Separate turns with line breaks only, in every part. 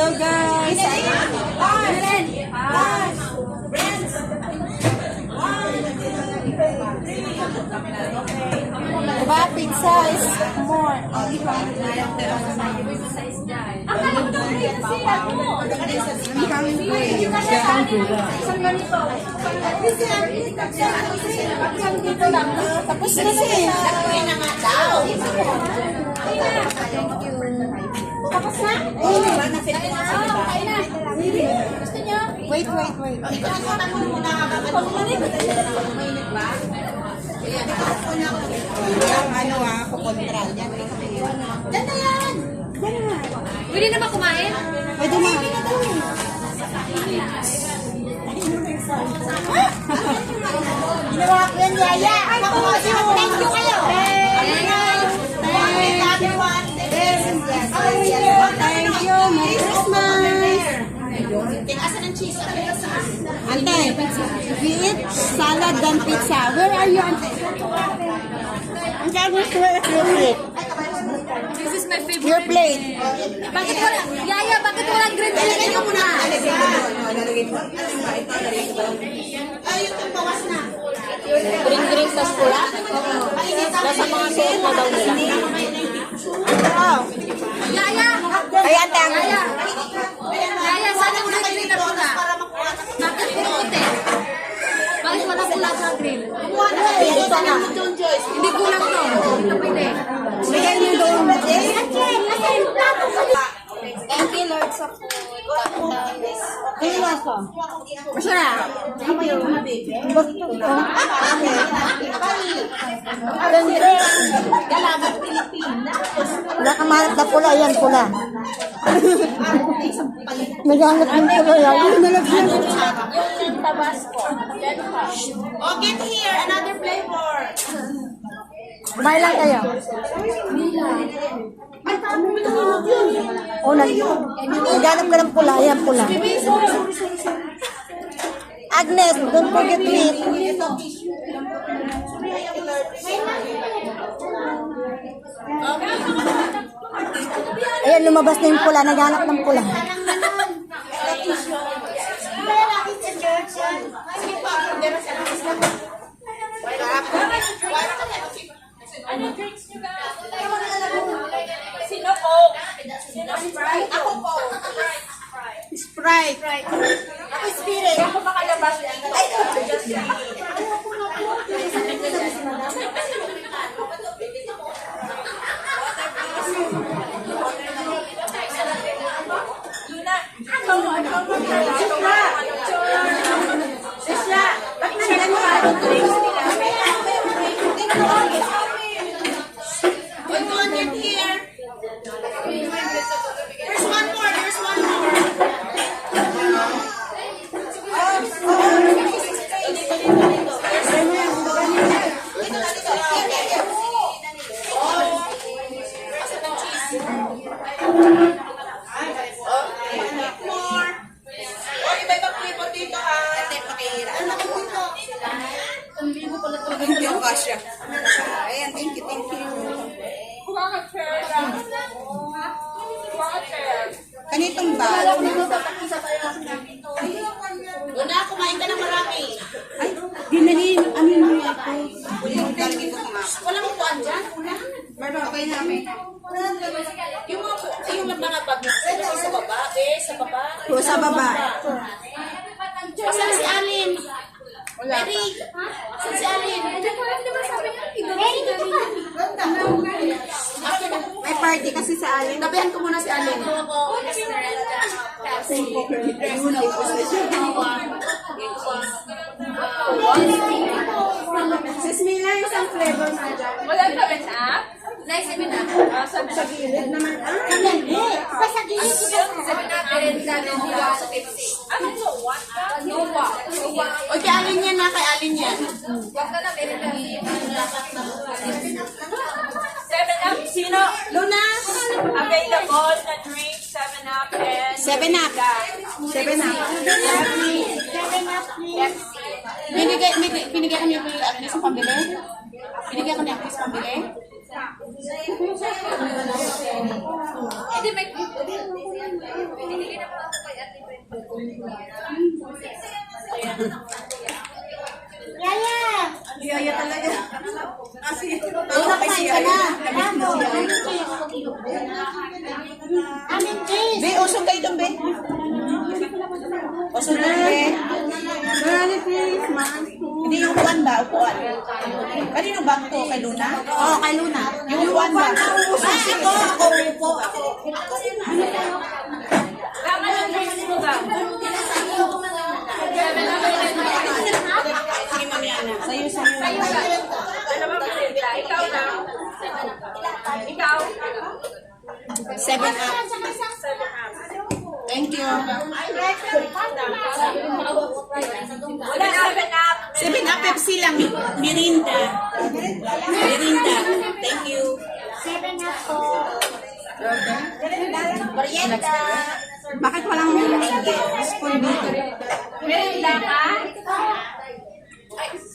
Hello guys! Diba? Pizza is more. Tapos na siya. Tapos na? Gusto niyo? Wait. Kukontra. Diyan na yan!
Pwede naman kumain?
Pwede na. Ginawa ko yan, Yaya. Thank you kayo. Thank you. Merry Christmas.
Asa ng cheese?
Ante, we eat salad dan pizza. Where are you, Ante? Ang gagawin ko yung plate.
This is my favorite.
Your plate.
Bakit wala? Yaya, bakit walang green chili? Ganyan mo na.
Ay, yung bawas na.
Green tas pula? Nasa mga suot na daw nila.
Wow.
Yaya!
Ay, Ante, ang...
Yaya, sana yung green na pula. Bakit puro puti? Bakit wala pula sa green?
Ito na.
Hindi kulang to. Ito pwede.
Bigay niyo doon.
Thank you, Lord, sa food.
Ano na ako? Masarap. Thank you. Gusto ko.
Galagat Pilipinas.
Wala kang mahanap na pula. Yan, pula. Naghanap ng pula yan. Ano nalagyan?
Yung Tabasco. Oh, get here. Another flavor.
Kumain lang kayo. O, naghanap ka ng pula. Yan, pula. Agnes, don't forget to eat. Ayan, lumabas na yung pula. Naghanap ng pula.
Sino po? Sprite. Ako po.
Sprite.
Ako spirit. Ako makalabas. Ay,
Ayan, thank you. Kanitong bag.
Luna, kumain ka ng marami.
Ay, dinalin. Ano yung ito?
Walang upuan dyan.
Okay namin.
Yung mga bag sa baba, sa baba.
O, sa baba.
Asan si Alin? Mary, asan si Alin?
May party kasi sa alin.
Tabihan ko muna si Alin.
Sis Mila, isang flavor na dyan.
Wala ka ba na? Nice, sabi na.
Sa gilid naman.
Sa gilid.
Sabi na, perenda ng diwa sa Pepsi. Ano to? What? Nova.
O, kay Alin yan na, kay Alin yan.
Wag ka na, perenda.
7-Up. Sino? Luna? Available na drink, 7-Up and...
7-Up. 7-Up.
Binigay ko niya yung Agnes ang pambili? Binigay ko niya Agnes pambili?
Hindi, may...
Yaya talaga.
Kumain ka na. Be, usong kayo doon, Be. Usong doon, Be.
Merry Christmas.
Hindi yung upuan ba? Upuan. Kanino ba to? Kay Luna?
Oo, kay Luna.
Yung upuan ba? Ako upo. Sige, Mami Ana. Sa'yo.
Ikaw.
7 up. Thank you.
Wala, 7 up.
7 up, Pepsi lang. Mirinda. Mirinda. Thank you.
7 up po.
Merienda.
Bakit walang spoon dito?
Merinda ka?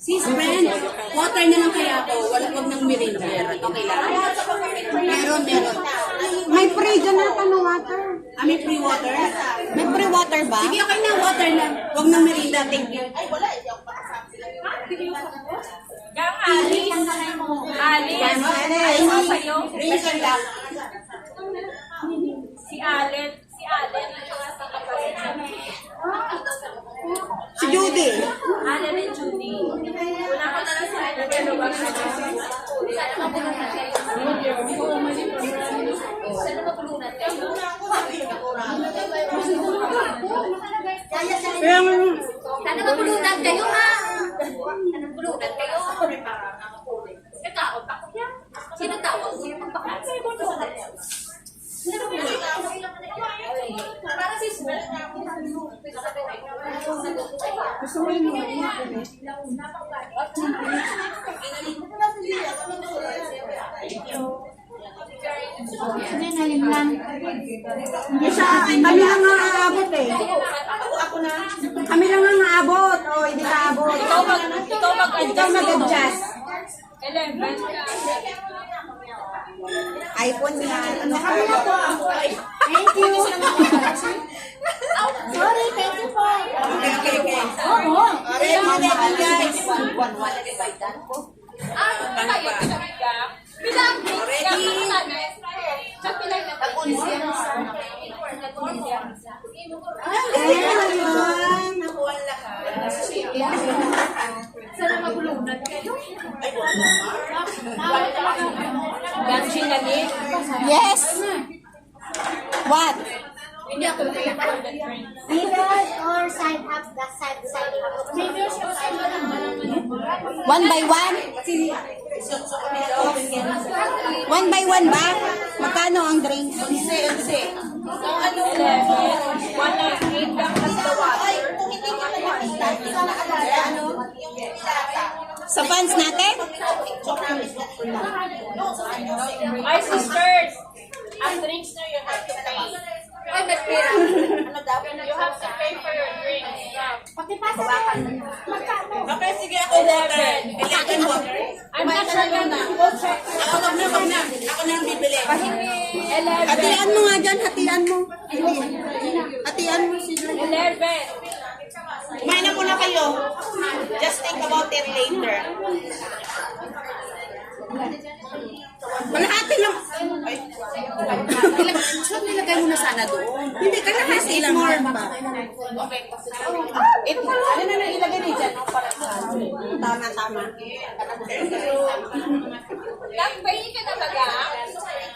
Sis, friend, water na lang kaya ako. Wag ng mirinda. Okay lang. Meron.
May free dyan na ano, water.
May free water?
May free water ba?
Sige, okay na. Water lang. Wag ng mirinda. Thank you.
Gang Alice. Alice. Ano sa'yo?
Reason lang.
Si Allen.
Si Judy.
Allen and Judy. Wala ko na lang sila na dalawa. Sana mapulunan kayo. Sana mapulunan kayo.
Kaya nga,
Sana mapulunan kayo, ha? Sana mapulunan kayo. Nagkaot ako yan. Sino tawag mo yung magbakas? Para si Smell.
gusto mo yun mo. Hindi, nalimlan. Hindi siya, kami lang ang aabot eh.
Ako na.
Kami lang ang aabot. O, hindi ka abot.
Ikaw
Ikaw mag-adjust.
11.
iPhone yan. Ano ka?
Thank you. Sorry, thank you po.
Okay.
Oo.
Guys.
Tayo pinagka. Bilang ready. Sa pilay na pa.
Ayun.
Nakuha lahat.
Sana mabulunan kayo. Dancing na din.
Yes. What?
Hindi ako kaya
Reverse or side up, the side up.
One by one? One by one ba? Magkano ang drink?
11. 198 lang plus the water.
Sa fans natin?
My sisters, ang drinks na you have to pay. Ay, may pera. Ano daw? You have to pay for your drinks.
Okay, sige ako water. Kailangan water.
I'm not sure yun na. Go check.
Ako wag na. Ako na ang bibili.
11.
Hatian mo nga dyan, hatian mo. Hatian mo sila.
11.
Kumain na muna kayo. Just think about it later.
Malahati lang.
So, nilagay mo na sana doon.
Hindi ka lahati lang. More ba?
Okay. Ito, ano na ilagay niyo dyan? Para sa
Tama.
Nag-pay ka na ba ga?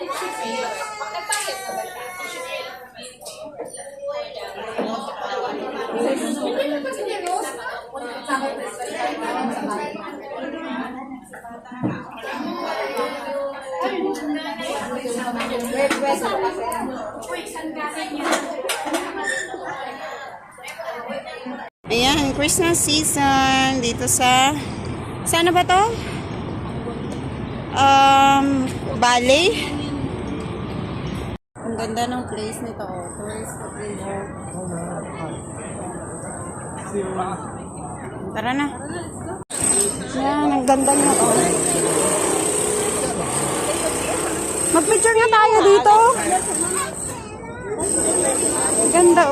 Nagpayag ka ba siya?
Ayan, Christmas season dito sa sana ba to? Bali. Ang ganda ng place nito, tourist attraction. Tara na. Yan, ang ganda niya, Mag-picture nga tayo dito. Ang ganda,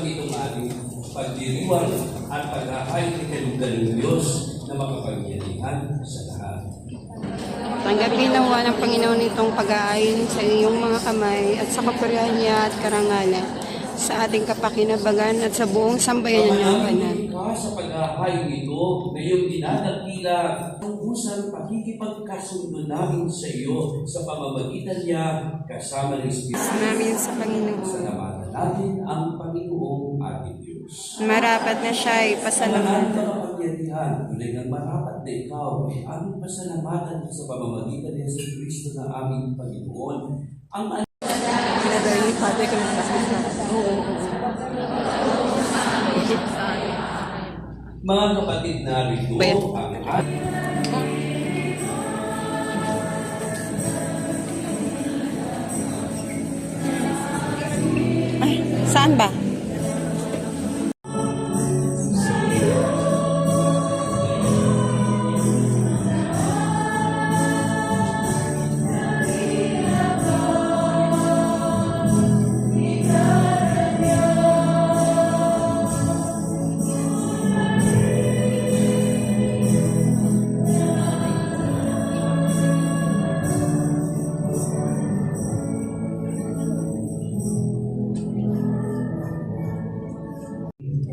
nitong ating pagdiriwang at pag-ahay ng kalugdan ng Diyos na makapangyarihan sa lahat.
Tanggapin nawa ng Panginoon itong pag-aayon sa iyong mga kamay at sa kapurihan niya at karangalan sa ating kapakinabangan at sa buong sambayan niyang banal.
Ka sa pag-ahay nito na iyong dinadakila ang usang pakikipagkasundo namin sa iyo sa pamamagitan niya kasama ng Espiritu
Namin sa Panginoon.
Salamatan natin ang Panginoong ating Diyos.
Marapat na siya ay
Salamat
pasalamatan.
ka kapangyarihan, tunay ng marapat na ikaw ay aming pasalamatan sa pamamagitan ni Yesu Kristo na aming Panginoon. Ang mga kapatid, narito ang
Saan ba?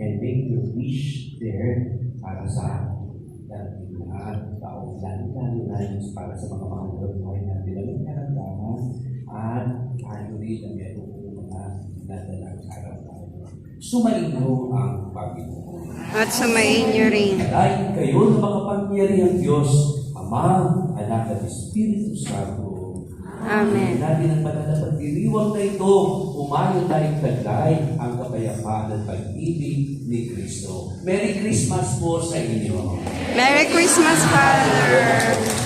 and make your wish there para sa dating lahat, taong lalo-lalo para sa mga mahal buhay natin na may karamdaman at tayo rin na meron po mga nadalang araw-araw. Sumainyo ang Panginoon.
At sumayin niyo rin.
Dahil kayo na makapangyarihang Diyos, Ama, Anak at Espiritu Santo.
Amen.
Natin ang pananapagdiriwang na ito, umayon tayong taglay ang kapayapaan at pag-ibig ni Kristo. Merry Christmas po sa inyo.
Merry Christmas, Father!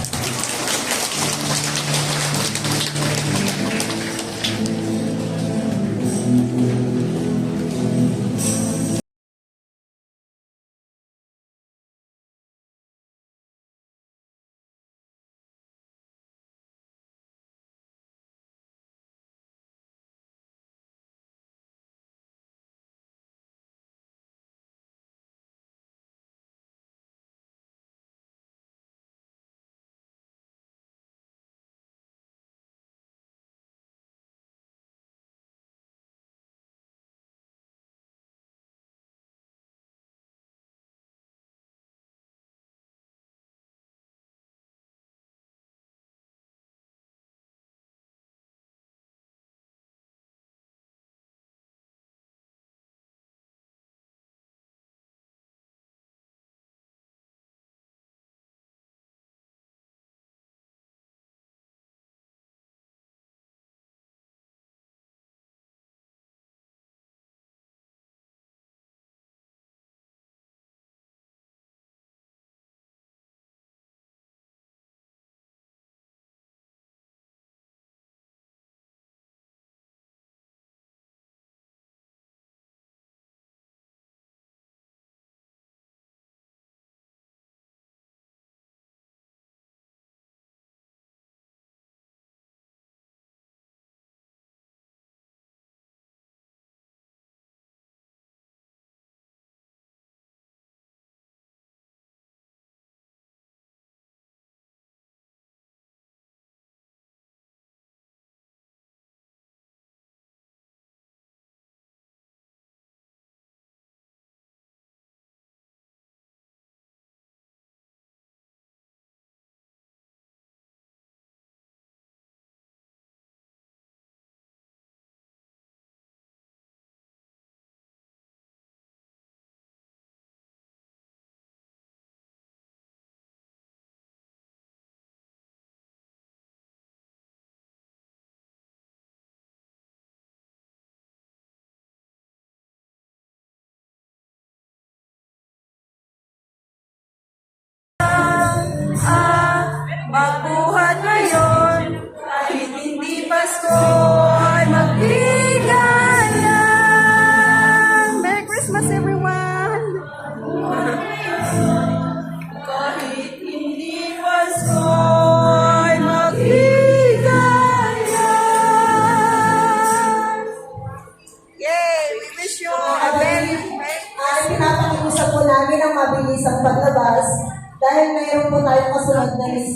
Chinese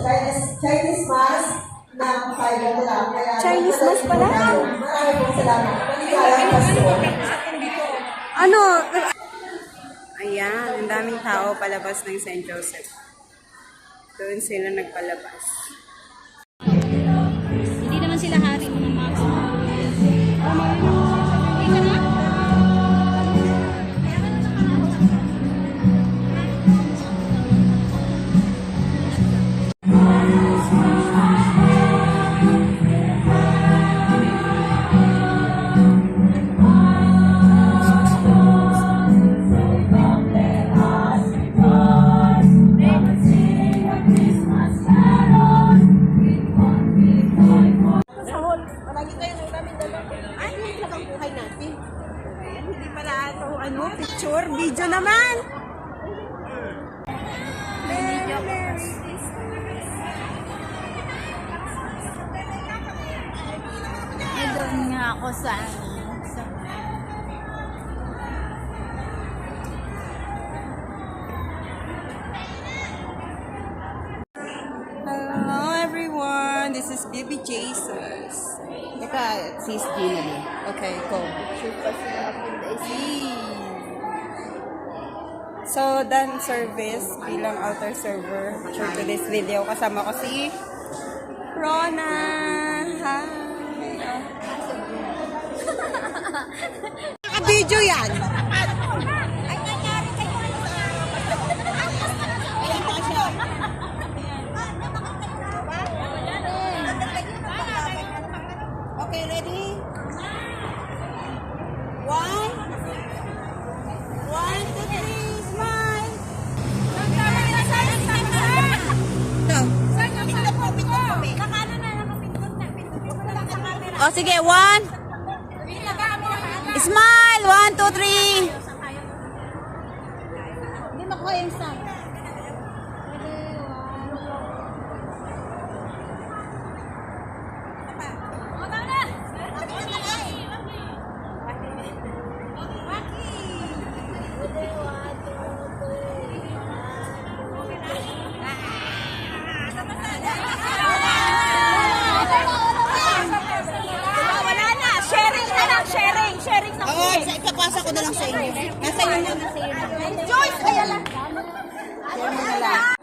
rice, Chinese mass na kaya ko lang. Kaya
Chinese mass pala?
Maraming pong salamat. Maligayang Pasko.
Ano? Ayan, ang daming tao palabas ng St. Joseph. Doon sila nagpalabas.
Hindi naman sila hari mga mga.
Picture, video naman.
Doon nga ako sa
Hello everyone, this is Baby Jesus. Teka, sis Gina din. Okay, go. So, done service bilang outer server for today's video. Kasama ko si Rona. Hi. Naka-video yan. Okay, ready? One, two, three, smile.
O sige, 1. Smile! 1, 2, 3.
Hindi makuha yung sound. Sharing na
Oo, ipapasa ko na lang sa inyo. Nasa inyo na.
Joyce, kaya lang.
Merry Christmas.